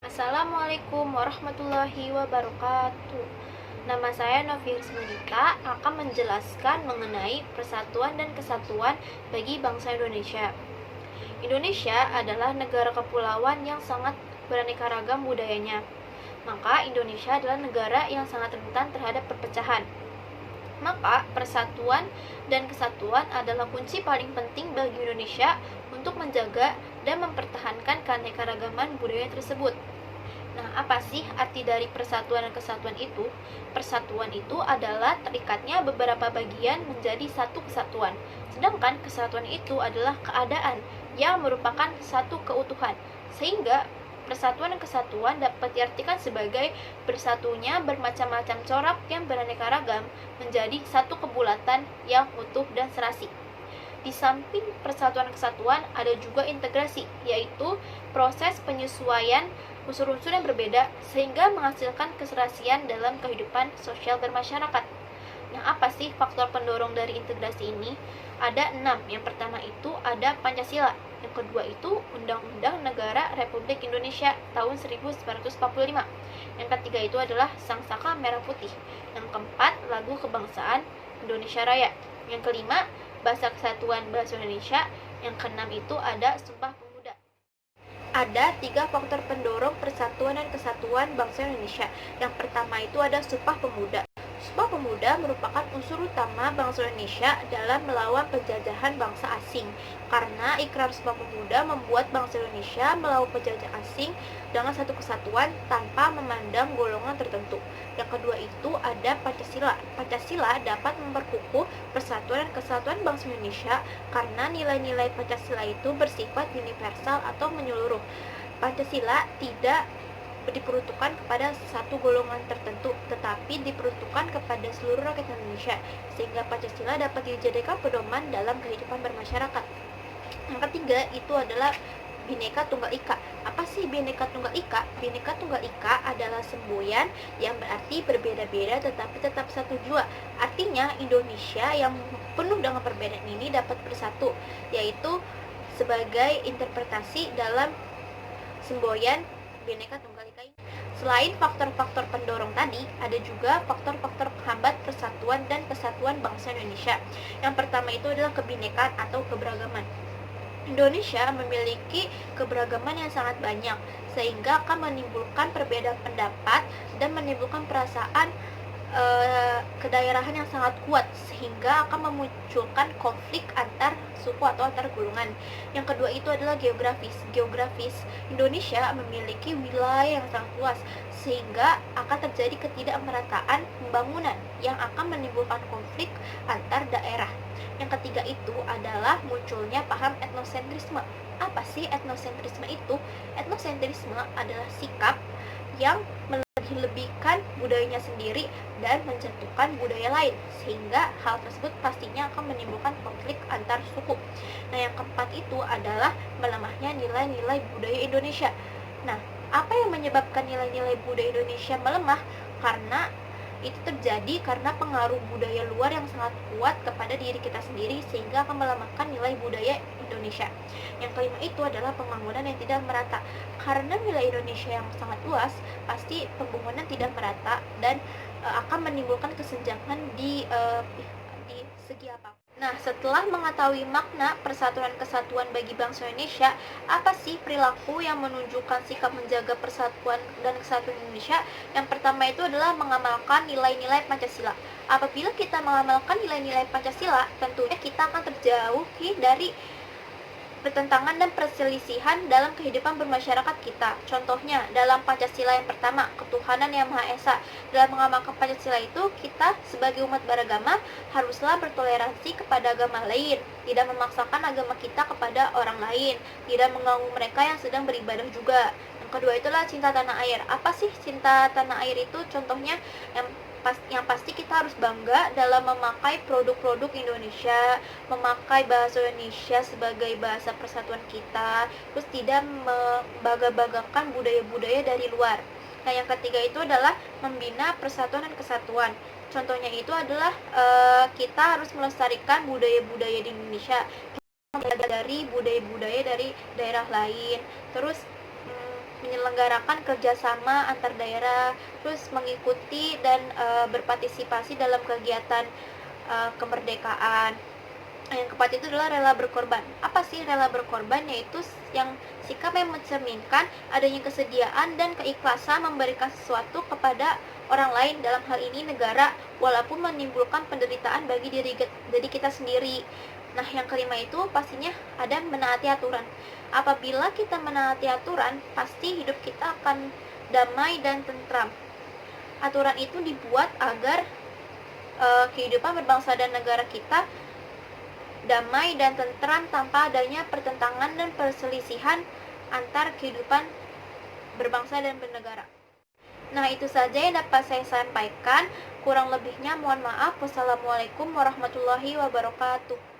Assalamualaikum warahmatullahi wabarakatuh. Nama saya Novi Rismanita akan menjelaskan mengenai persatuan dan kesatuan bagi bangsa Indonesia. Indonesia adalah negara kepulauan yang sangat beraneka ragam budayanya. Maka Indonesia adalah negara yang sangat rentan terhadap perpecahan. Maka persatuan dan kesatuan adalah kunci paling penting bagi Indonesia untuk menjaga dan mempertahankan keanekaragaman budaya tersebut. Nah, apa sih arti dari persatuan dan kesatuan itu? Persatuan itu adalah terikatnya beberapa bagian menjadi satu kesatuan. Sedangkan kesatuan itu adalah keadaan yang merupakan satu keutuhan. Sehingga persatuan dan kesatuan dapat diartikan sebagai bersatunya bermacam-macam corak yang beraneka ragam menjadi satu kebulatan yang utuh dan serasi. Di samping persatuan kesatuan ada juga integrasi, yaitu proses penyesuaian unsur-unsur yang berbeda sehingga menghasilkan keserasian dalam kehidupan sosial bermasyarakat. Nah, apa sih faktor pendorong dari integrasi ini? Ada 6. Yang pertama itu ada Pancasila. Yang kedua itu Undang-Undang Negara Republik Indonesia tahun 1945. Yang ketiga itu adalah Sang Saka Merah Putih. Yang keempat, Lagu Kebangsaan Indonesia Raya. Yang kelima, Bahasa Kesatuan Bahasa Indonesia. Yang keenam itu ada Sumpah Pemuda. Ada 3 faktor pendorong persatuan dan kesatuan bangsa Indonesia. Yang pertama itu ada Sumpah Pemuda. Sumpah Pemuda merupakan unsur utama bangsa Indonesia dalam melawan penjajahan bangsa asing. Karena ikrar Sumpah Pemuda membuat bangsa Indonesia melawan penjajah asing dengan satu kesatuan tanpa memandang golongan tertentu. Yang kedua itu ada Pancasila. Pancasila dapat memperkukuh persatuan dan kesatuan bangsa Indonesia karena nilai-nilai Pancasila itu bersifat universal atau menyeluruh. Pancasila tidak diperuntukkan kepada satu golongan tertentu, tetapi diperuntukkan kepada seluruh rakyat Indonesia, sehingga Pancasila dapat dijadikan pedoman dalam kehidupan bermasyarakat. Yang ketiga itu adalah Bhinneka Tunggal Ika. Apa sih Bhinneka Tunggal Ika? Bhinneka Tunggal Ika adalah semboyan yang berarti berbeda-beda tetapi tetap satu jua. Artinya Indonesia yang penuh dengan perbedaan ini dapat bersatu, yaitu sebagai interpretasi dalam semboyan Bhinneka Tunggal Ika ini. Selain faktor-faktor pendorong tadi, ada juga faktor-faktor penghambat persatuan dan kesatuan bangsa Indonesia. Yang pertama itu adalah kebinekaan atau keberagaman. Indonesia memiliki keberagaman yang sangat banyak, sehingga akan menimbulkan perbedaan pendapat dan menimbulkan perasaan kedaerahan yang sangat kuat, sehingga akan memunculkan konflik antar suku atau antar golongan. Yang kedua itu adalah geografis. Indonesia memiliki wilayah yang sangat luas, sehingga akan terjadi ketidakmerataan pembangunan yang akan menimbulkan konflik antar daerah. Yang ketiga itu adalah munculnya paham etnosentrisme. Apa sih etnosentrisme itu? Etnosentrisme adalah sikap yang melebih-lebihkan budayanya sendiri dan menjatuhkan budaya lain, sehingga hal tersebut pastinya akan menimbulkan konflik antar suku. Nah, yang keempat itu adalah melemahnya nilai-nilai budaya Indonesia. Nah, apa yang menyebabkan nilai-nilai budaya Indonesia melemah? Karena itu terjadi karena pengaruh budaya luar yang sangat kuat kepada diri kita sendiri, sehingga akan melemahkan nilai budaya Indonesia. Yang kelima itu adalah pembangunan yang tidak merata. Karena wilayah Indonesia yang sangat luas, pasti pembangunan tidak merata dan akan menimbulkan kesenjangan di segi apa. Nah, setelah mengetahui makna persatuan kesatuan bagi bangsa Indonesia, apa sih perilaku yang menunjukkan sikap menjaga persatuan dan kesatuan Indonesia? Yang pertama itu adalah mengamalkan nilai-nilai Pancasila. Apabila kita mengamalkan nilai-nilai Pancasila, tentunya kita akan terjauhi dari pertentangan dan perselisihan dalam kehidupan bermasyarakat kita. Contohnya, dalam Pancasila yang pertama, ketuhanan yang Maha Esa. Dalam mengamalkan Pancasila itu, kita sebagai umat beragama haruslah bertoleransi kepada agama lain, tidak memaksakan agama kita kepada orang lain, tidak mengganggu mereka yang sedang beribadah juga. Yang kedua itulah cinta tanah air. Apa sih cinta tanah air itu? Contohnya yang pasti kita harus bangga dalam memakai produk-produk Indonesia, memakai bahasa Indonesia sebagai bahasa persatuan kita, terus tidak membangga-banggakan budaya-budaya dari luar. Nah, yang ketiga itu adalah membina persatuan dan kesatuan. Contohnya itu adalah kita harus melestarikan budaya-budaya di Indonesia, dari budaya-budaya dari daerah lain. Terus menyelenggarakan kerjasama antar daerah, terus mengikuti dan berpartisipasi dalam kegiatan kemerdekaan. Yang keempat itu adalah rela berkorban. Apa sih rela berkorban? Yaitu yang sikap yang mencerminkan adanya kesediaan dan keikhlasan memberikan sesuatu kepada orang lain, dalam hal ini negara, walaupun menimbulkan penderitaan bagi diri kita sendiri. Nah, yang kelima itu pastinya ada menaati aturan. Apabila kita menaati aturan, pasti hidup kita akan damai dan tentram. Aturan itu dibuat agar kehidupan berbangsa dan negara kita damai dan tentram tanpa adanya pertentangan dan perselisihan antar kehidupan berbangsa dan bernegara. Nah, itu saja yang dapat saya sampaikan. Kurang lebihnya mohon maaf. Wassalamualaikum warahmatullahi wabarakatuh.